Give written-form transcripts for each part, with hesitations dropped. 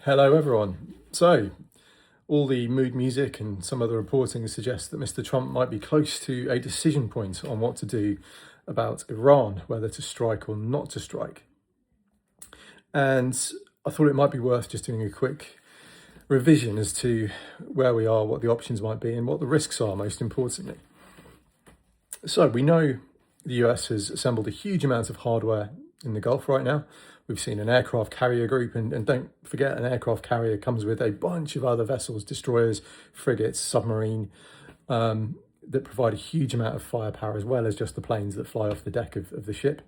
Hello, everyone. So, all the mood music and some other reporting suggests that Mr. Trump might be close to a decision point on what to do about Iran, whether to strike or not to strike. And I thought it might be worth just doing a quick revision as to where we are, what the options might be, and what the risks are, most importantly. So, we know the US has assembled a huge amount of hardware in the Gulf right now. We've seen an aircraft carrier group, and don't forget, an aircraft carrier comes with a bunch of other vessels, destroyers, frigates, submarine, that provide a huge amount of firepower, as well as just the planes that fly off the deck of the ship.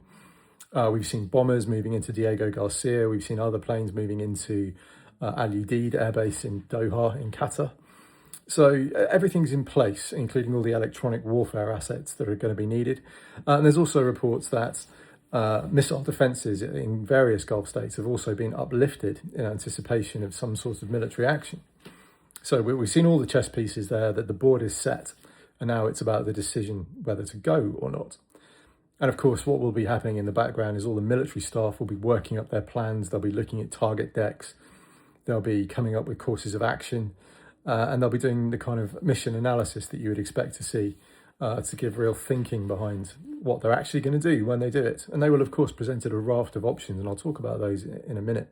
We've seen bombers moving into Diego Garcia. We've seen other planes moving into Al Udeid Air Base in Doha in Qatar. So everything's in place, including all the electronic warfare assets that are going to be needed. And there's also reports that missile defences in various Gulf states have also been uplifted in anticipation of some sort of military action. So we've seen all the chess pieces there, that the board is set, and now it's about the decision whether to go or not. And of course, what will be happening in the background is all the military staff will be working up their plans. They'll be looking at target decks. They'll be coming up with courses of action. And they'll be doing the kind of mission analysis that you would expect to see to give real thinking behind what they're actually going to do when they do it. And they will, of course, presented a raft of options, and I'll talk about those in a minute.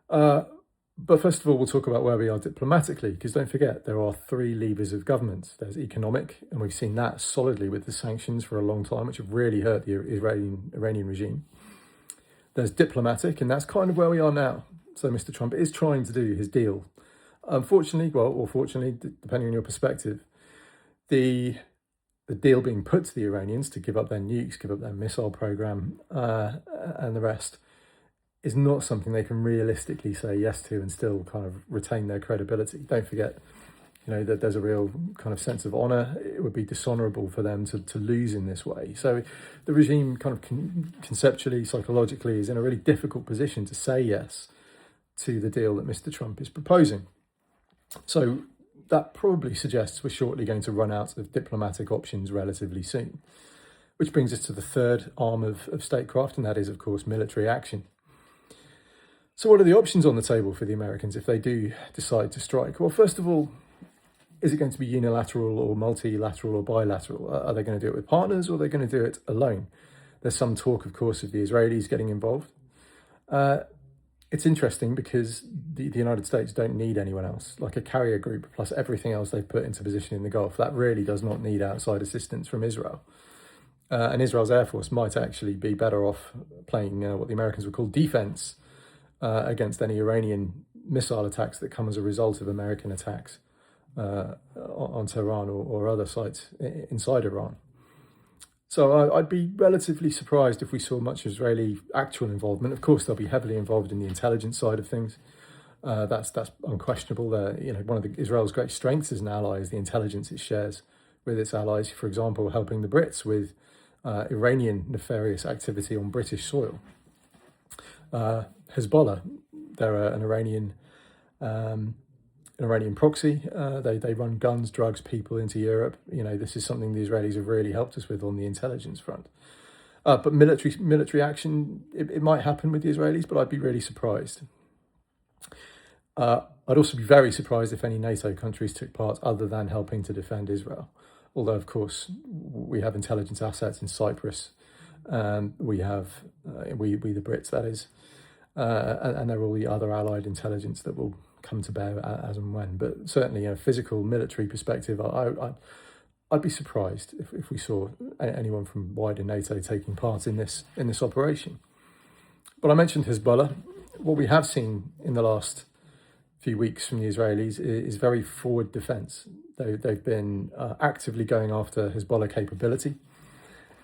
But first of all, we'll talk about where we are diplomatically, because don't forget, there are three levers of government. There's economic, and we've seen that solidly with the sanctions for a long time, which have really hurt the Iranian regime. There's diplomatic, and that's kind of where we are now. So Mr. Trump is trying to do his deal. Unfortunately, or fortunately, depending on your perspective, the deal being put to the Iranians to give up their nukes, give up their missile program, and the rest, is not something they can realistically say yes to and still kind of retain their credibility. Don't forget, that there's a real kind of sense of honor. It would be dishonorable for them to lose in this way. So the regime kind of conceptually, psychologically, is in a really difficult position to say yes to the deal that Mr. Trump is proposing. So that probably suggests we're shortly going to run out of diplomatic options relatively soon, which brings us to the third arm of statecraft, and that is, of course, military action. So what are the options on the table for the Americans if they do decide to strike? Well, first of all, is it going to be unilateral or multilateral or bilateral? Are they going to do it with partners, or are they going to do it alone? There's some talk, of course, of the Israelis getting involved. It's interesting because the United States don't need anyone else. Like a carrier group plus everything else they've put into position in the Gulf, that really does not need outside assistance from Israel. And Israel's Air Force might actually be better off playing what the Americans would call defense against any Iranian missile attacks that come as a result of American attacks on Tehran or other sites inside Iran. So I'd be relatively surprised if we saw much Israeli actual involvement. Of course, they'll be heavily involved in the intelligence side of things. That's unquestionable. One of Israel's great strengths as an ally is the intelligence it shares with its allies. For example, helping the Brits with Iranian nefarious activity on British soil. Hezbollah, they're an Iranian proxy. They run guns, drugs, people into Europe. This is something the Israelis have really helped us with on the intelligence front. But military action, it might happen with the Israelis, but I'd be really surprised. I'd also be very surprised if any NATO countries took part other than helping to defend Israel. Although, of course, we have intelligence assets in Cyprus. We have, we the Brits, that is. And there are all the other allied intelligence that will come to bear as and when. But certainly, physical military perspective, I'd be surprised if we saw anyone from wider NATO taking part in this operation. But I mentioned Hezbollah. What we have seen in the last few weeks from the Israelis is very forward defence. They've been actively going after Hezbollah capability.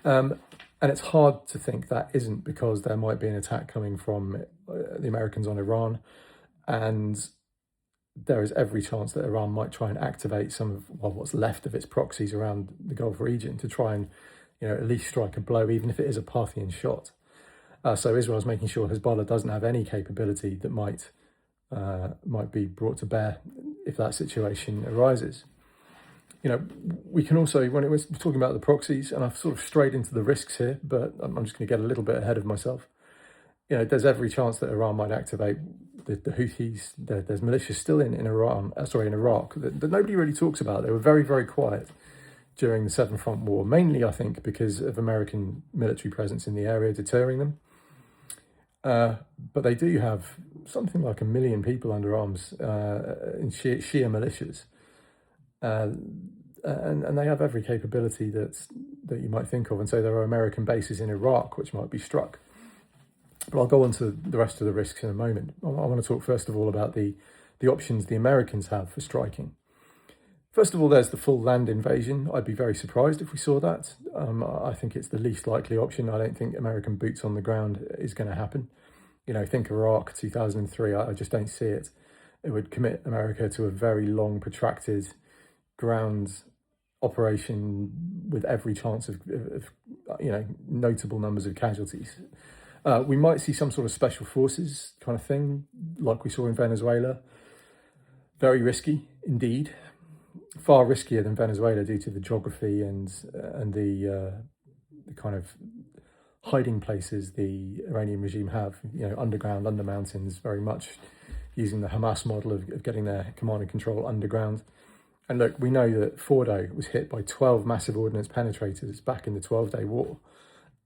And it's hard to think that isn't because there might be an attack coming from the Americans on Iran, and there is every chance that Iran might try and activate some of what's left of its proxies around the Gulf region to try and, at least strike a blow, even if it is a Parthian shot. So Israel's making sure Hezbollah doesn't have any capability that might be brought to bear if that situation arises. We can also, when it was talking about the proxies, and I've sort of strayed into the risks here, but I'm just going to get a little bit ahead of myself. there's every chance that Iran might activate the Houthis. There's militias still in Iran, in Iraq, that nobody really talks about. They were very, very quiet during the Seven Front War, mainly, I think, because of American military presence in the area deterring them. But they do have something like 1 million people under arms in Shia militias. And they have every capability that you might think of. And so there are American bases in Iraq which might be struck. But I'll go on to the rest of the risks in a moment. I want to talk first of all about the options the Americans have for striking. First of all, there's the full land invasion. I'd be very surprised if we saw that. I think it's the least likely option. I don't think American boots on the ground is going to happen. Think Iraq 2003. I just don't see it. It would commit America to a very long, protracted ground operation with every chance of notable numbers of casualties. We might see some sort of special forces kind of thing, like we saw in Venezuela. Very risky indeed. Far riskier than Venezuela due to the geography and the kind of hiding places the Iranian regime have, underground, under mountains, very much using the Hamas model of getting their command and control underground. And look, we know that Fordo was hit by 12 massive ordnance penetrators back in the 12-day war,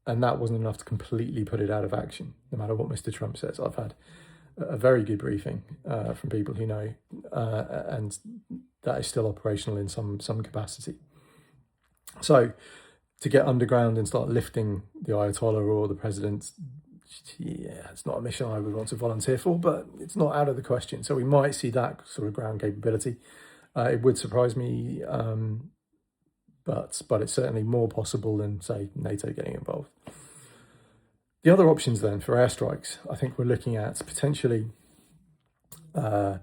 and that wasn't enough to completely put it out of action, no matter what Mr. Trump says. I've had a very good briefing from people who know, and that is still operational in some capacity. So to get underground and start lifting the Ayatollah or the president, it's not a mission I would want to volunteer for, but it's not out of the question. So we might see that sort of ground capability. It would surprise me, but it's certainly more possible than, say, NATO getting involved. The other options then for airstrikes, I think we're looking at potentially the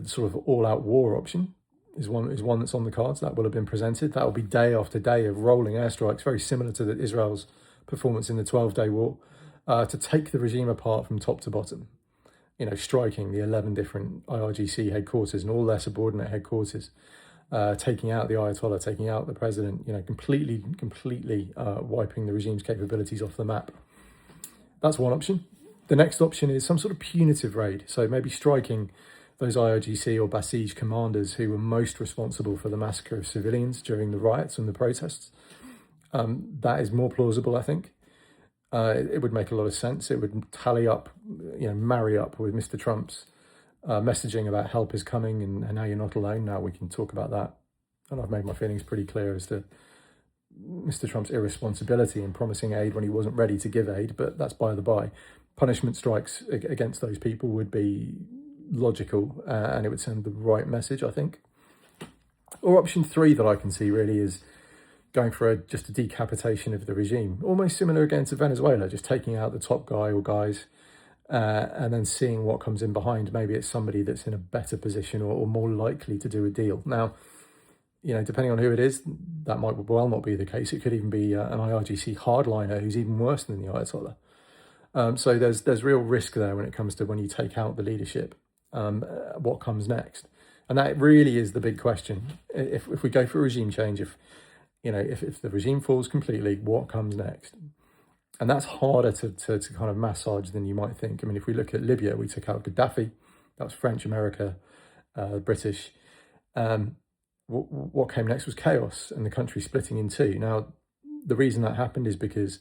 sort of all-out war option is one that's on the cards. That will have been presented. That will be day after day of rolling airstrikes, very similar to Israel's performance in the 12-day war, to take the regime apart from top to bottom. Striking the 11 different IRGC headquarters and all their subordinate headquarters, taking out the Ayatollah, taking out the president, completely wiping the regime's capabilities off the map. That's one option. The next option is some sort of punitive raid. So maybe striking those IRGC or Basij commanders who were most responsible for the massacre of civilians during the riots and the protests. That is more plausible, I think. It would make a lot of sense. It would tally up, marry up with Mr. Trump's messaging about help is coming and now you're not alone. Now we can talk about that. And I've made my feelings pretty clear as to Mr. Trump's irresponsibility in promising aid when he wasn't ready to give aid, but that's by the by. Punishment strikes against those people would be logical and it would send the right message, I think. Or option 3 that I can see really is going for just a decapitation of the regime, almost similar again to Venezuela, just taking out the top guy or guys and then seeing what comes in behind. Maybe it's somebody that's in a better position or more likely to do a deal. Now, depending on who it is, that might well not be the case. It could even be an IRGC hardliner who's even worse than the Ayatollah. So there's real risk there when it comes to when you take out the leadership, what comes next. And that really is the big question. If we go for regime change, if the regime falls completely, what comes next? And that's harder to kind of massage than you might think. I mean, if we look at Libya, we took out Gaddafi. That was French, America, British. What came next was chaos and the country splitting in two. Now, the reason that happened is because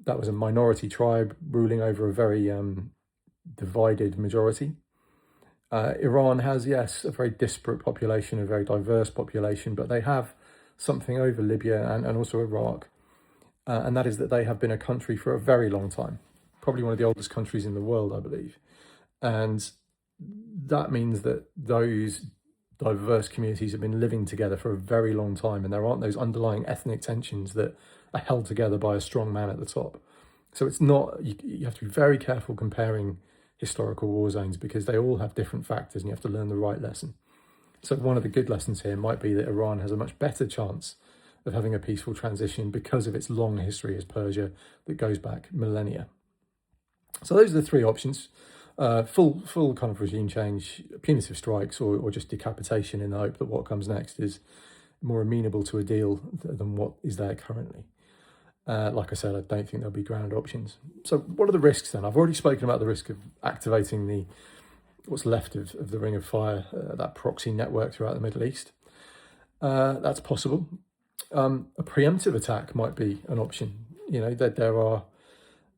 that was a minority tribe ruling over a very divided majority. Iran has, yes, a very disparate population, a very diverse population, but they have something over Libya and also Iraq. And that is that they have been a country for a very long time, probably one of the oldest countries in the world, I believe. And that means that those diverse communities have been living together for a very long time, and there aren't those underlying ethnic tensions that are held together by a strong man at the top. So it's not, you have to be very careful comparing historical war zones because they all have different factors and you have to learn the right lesson. So one of the good lessons here might be that Iran has a much better chance of having a peaceful transition because of its long history as Persia that goes back millennia. So those are the 3 options. Full kind of regime change, punitive strikes, or just decapitation in the hope that what comes next is more amenable to a deal than what is there currently. Like I said, I don't think there'll be ground options. So what are the risks then? I've already spoken about the risk of activating what's left of the Ring of Fire, that proxy network throughout the Middle East. That's possible. A preemptive attack might be an option. That there are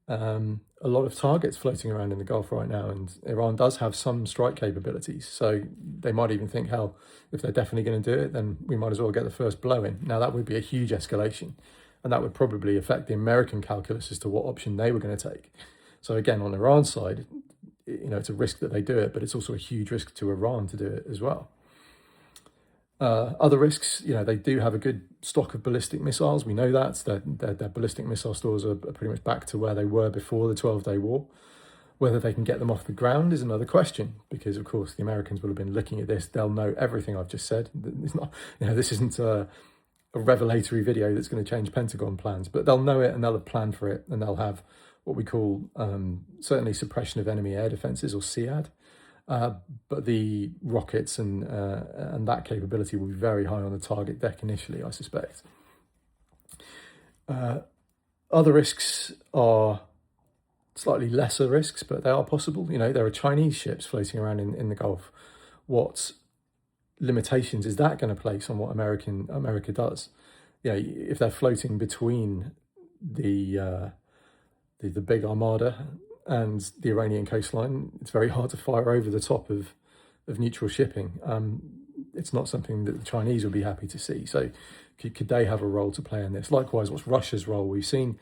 a lot of targets floating around in the Gulf right now, and Iran does have some strike capabilities. So they might even think, hell, if they're definitely going to do it, then we might as well get the first blow in. Now, that would be a huge escalation, and that would probably affect the American calculus as to what option they were going to take. So again, on Iran's side, it's a risk that they do it, but it's also a huge risk to Iran to do it as well. Other risks, they do have a good stock of ballistic missiles. We know that. Their ballistic missile stores are pretty much back to where they were before the 12-day war. Whether they can get them off the ground is another question, because, of course, the Americans will have been looking at this. They'll know everything I've just said. It's not, this isn't a revelatory video that's going to change Pentagon plans, but they'll know it and they'll have planned for it, and they'll have what we call certainly suppression of enemy air defenses, or SEAD. But the rockets and that capability will be very high on the target deck initially, I suspect. Other risks are slightly lesser risks, but they are possible. There are Chinese ships floating around in the Gulf. What limitations is that going to place on what America does? If they're floating between the big armada and the Iranian coastline, it's very hard to fire over the top of neutral shipping. It's not something that the Chinese would be happy to see. So could they have a role to play in this? Likewise, what's Russia's role? We've seen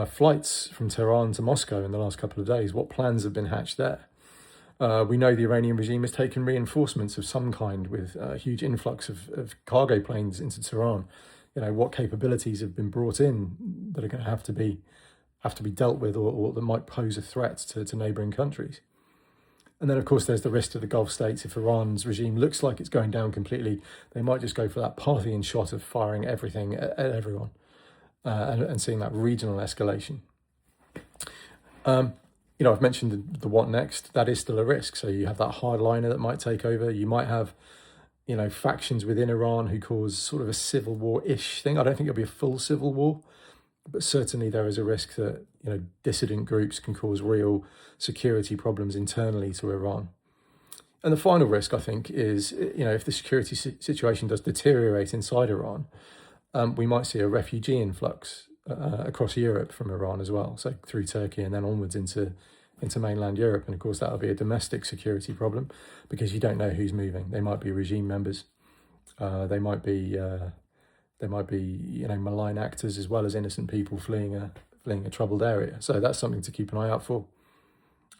flights from Tehran to Moscow in the last couple of days. What plans have been hatched there? We know the Iranian regime has taken reinforcements of some kind with a huge influx of cargo planes into Tehran. What capabilities have been brought in that are going to have to be dealt with, or that might pose a threat to neighbouring countries. And then, of course, there's the risk to the Gulf states. If Iran's regime looks like it's going down completely, they might just go for that Parthian shot of firing everything at everyone and seeing that regional escalation. I've mentioned the what next. That is still a risk. So you have that hardliner that might take over. You might have, factions within Iran who cause sort of a civil war-ish thing. I don't think it'll be a full civil war, but certainly there is a risk that, dissident groups can cause real security problems internally to Iran. And the final risk, I think, is, if the security situation does deteriorate inside Iran, we might see a refugee influx across Europe from Iran as well, so through Turkey and then onwards into mainland Europe. And of course, that'll be a domestic security problem, because you don't know who's moving. They might be regime members. They might be malign actors, as well as innocent people fleeing a troubled area. So that's something to keep an eye out for.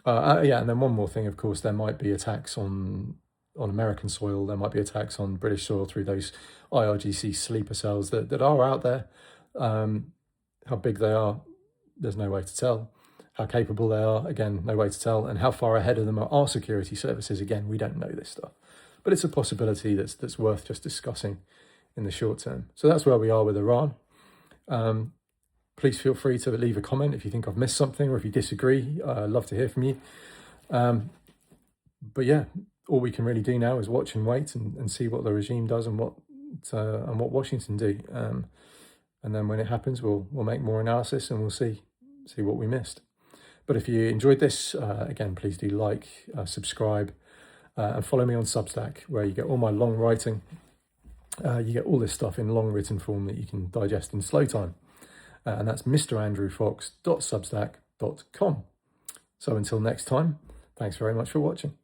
And then one more thing, of course, there might be attacks on American soil. There might be attacks on British soil through those IRGC sleeper cells that are out there. How big they are, there's no way to tell. How capable they are, again, no way to tell. And how far ahead of them are our security services, again, we don't know this stuff. But it's a possibility that's worth just discussing in the short term. So that's where we are with Iran. Please feel free to leave a comment if you think I've missed something, or if you disagree. I'd love to hear from you. But yeah, all we can really do now is watch and wait and see what the regime does and what Washington do. And then when it happens, we'll make more analysis and we'll see what we missed. But if you enjoyed this, again, please do like, subscribe, and follow me on Substack, where you get all my long writing. You get all this stuff in long written form that you can digest in slow time. And that's mrandrewfox.substack.com. So until next time, thanks very much for watching.